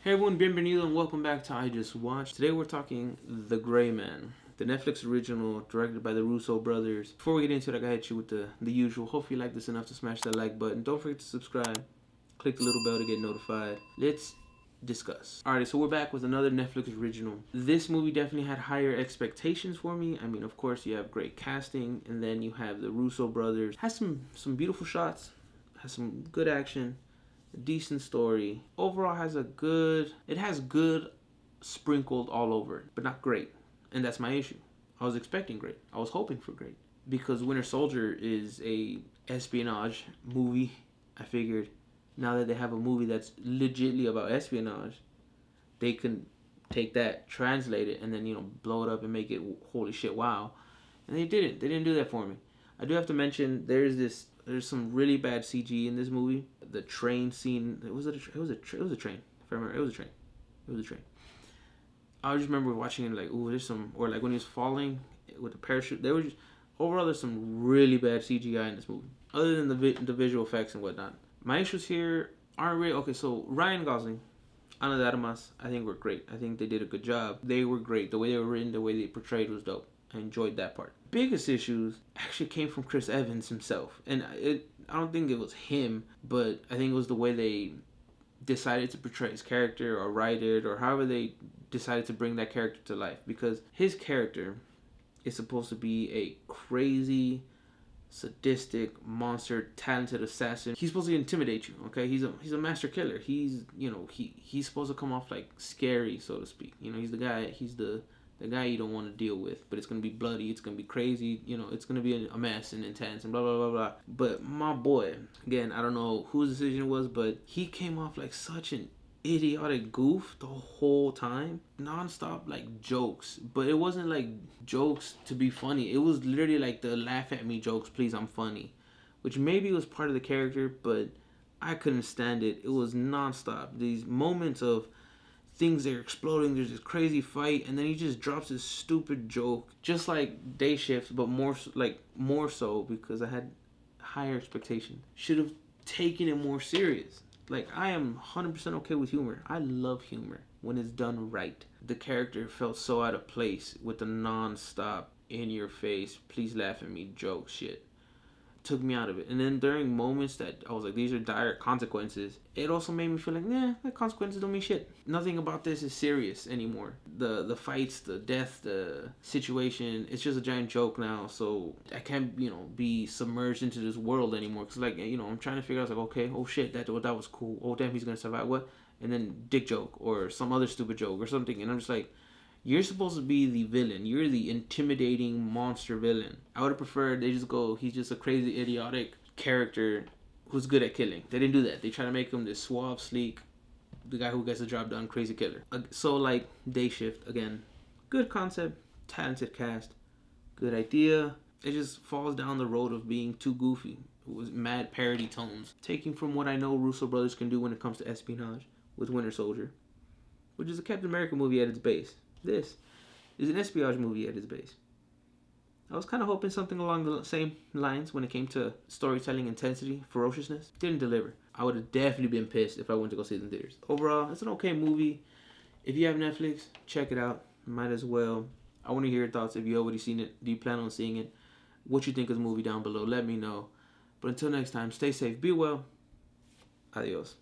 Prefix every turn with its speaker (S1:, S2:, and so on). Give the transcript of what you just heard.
S1: Hey everyone, bienvenido and welcome back to I Just Watched. Today we're talking The Gray Man, the Netflix original directed by the Russo brothers. Before we get into it, I gotta hit you with the usual. Hopefully you like this enough to smash that like button. Don't forget to subscribe. Click the little bell to get notified. Let's discuss. Alright, so we're back with another Netflix original. This movie definitely had higher expectations for me. I mean, of course, you have great casting, and then you have the Russo brothers. Has some beautiful shots, has some good action, a decent story. Overall it has good sprinkled all over it, but not great. And that's my issue. I was expecting great. I was hoping for great. Because Winter Soldier is a espionage movie, I figured now that they have a movie that's legitly about espionage, they can take that, translate it, and then, blow it up and make it holy shit, wow. And they didn't. They didn't do that for me. I do have to mention there's some really bad CG in this movie. The train scene, it was a train. If I remember, it was a train. I just remember watching it like, ooh, there's some, or like when he was falling with the parachute. Overall, there's some really bad CGI in this movie. Other than the visual effects and whatnot. My issues here aren't really okay. So Ryan Gosling, Ana de Armas, I think were great. I think they did a good job. They were great. The way they were written, the way they portrayed was dope. I enjoyed that part. Biggest issues actually came from Chris Evans himself, and I don't think it was him, but I think it was the way they decided to portray his character or write it, or however they decided to bring that character to life. Because his character is supposed to be a crazy, sadistic, monster, talented assassin. He's supposed to intimidate you, okay? He's a master killer. He's supposed to come off like scary, so to speak. He's the guy you don't want to deal with, but it's going to be bloody, it's going to be crazy, it's going to be a mess and intense and blah, blah, blah, blah. But my boy, again, I don't know whose decision it was, but he came off like such an idiotic goof the whole time. Non-stop, like, jokes. But it wasn't like jokes to be funny. It was literally like the laugh at me jokes, please, I'm funny. Which maybe was part of the character, but I couldn't stand it. It was non-stop. These moments of things are exploding, there's this crazy fight, and then he just drops this stupid joke, just like Day Shift, but more so because I had higher expectations. Should have taken it more serious. Like, I am 100% okay with humor. I love humor when it's done right. The character felt so out of place with the non-stop, in your face, please laugh at me joke shit. Took me out of it. And then during moments that I was like, these are dire consequences, it also made me feel like, the consequences don't mean shit. Nothing about this is serious anymore. The fights, the death, the situation, it's just a giant joke now. So I can't, be submerged into this world anymore. Because, like, I'm trying to figure out, like, okay, oh shit, that was cool. Oh damn, he's gonna survive. What? And then dick joke or some other stupid joke or something. And I'm just like, you're supposed to be the villain. You're the intimidating monster villain. I would have preferred they just go, he's just a crazy, idiotic character who's good at killing. They didn't do that. They try to make him this suave, sleek, the guy who gets the job done, crazy killer. So, like, Day Shift, again, good concept, talented cast, good idea. It just falls down the road of being too goofy. It was mad parody tones. Taking from what I know Russo brothers can do when it comes to espionage with Winter Soldier, which is a Captain America movie at its base. This is an espionage movie at its base. I was kind of hoping something along the same lines when it came to storytelling intensity, ferociousness. Didn't deliver. I would have definitely been pissed if I went to go see it in theaters. Overall, it's an okay movie. If you have Netflix, check it out. Might as well. I want to hear your thoughts. If you've already seen it, do you plan on seeing it? What you think of the movie down below, let me know. But until next time, stay safe, be well. Adios.